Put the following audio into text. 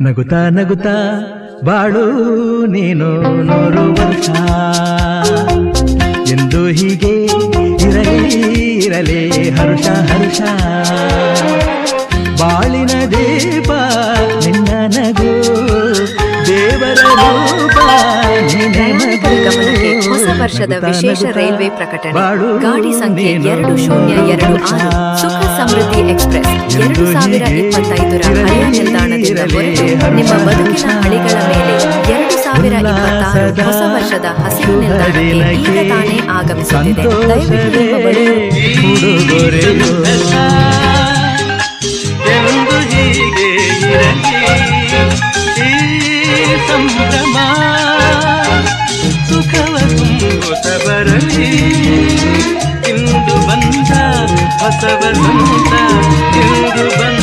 ನಗುತ್ತಾ ನಗುತ್ತಾ ಬಾಳು ನೀನು 100 ವರ್ಷ ಎಂದು ಹೀಗೆ ಇರಲಿ ಇರಲಿ ಹರುಷ ಹರುಷ ಬಾಳಿನ ದೀಪ ನಿನ್ನ ನಗು ದೇವರ ರೂಪ ಗಮನಕ್ಕೆ ಹೊಸ ವರ್ಷದ ವಿಶೇಷ ರೈಲ್ವೆ ಪ್ರಕಟಣೆ. ಗಾಡಿ ಸಂಖ್ಯೆ 2026 ಸುಖ ಸಮೃದ್ಧಿ ಎಕ್ಸ್ಪ್ರೆಸ್ 2025ರ ಹಳೆಯ ನಿಲ್ದಾಣದಿಂದ ಹೊರಟು ನಿಮ್ಮ ಬದುಕಿನ ಹಳಿಗಳ ಮೇಲೆ 2026 ಹೊಸ ವರ್ಷದ ಹಸಿರು ನಿಲ್ದಾಣಕ್ಕೆ ಈಗ ತಾನೇ ಆಗಮಿಸುತ್ತಿದೆ. ದಯವಿಟ್ಟು ನಿಮ್ಮ ಬಳಿ ಸಂಭ್ರಮ ಸುಖವ ತುಂಬುತ್ತ ಬರಲಿ ಇಂದು ಬಂದ ಹೊಸ ವಸಂತ ಇಂದು ಬಂದ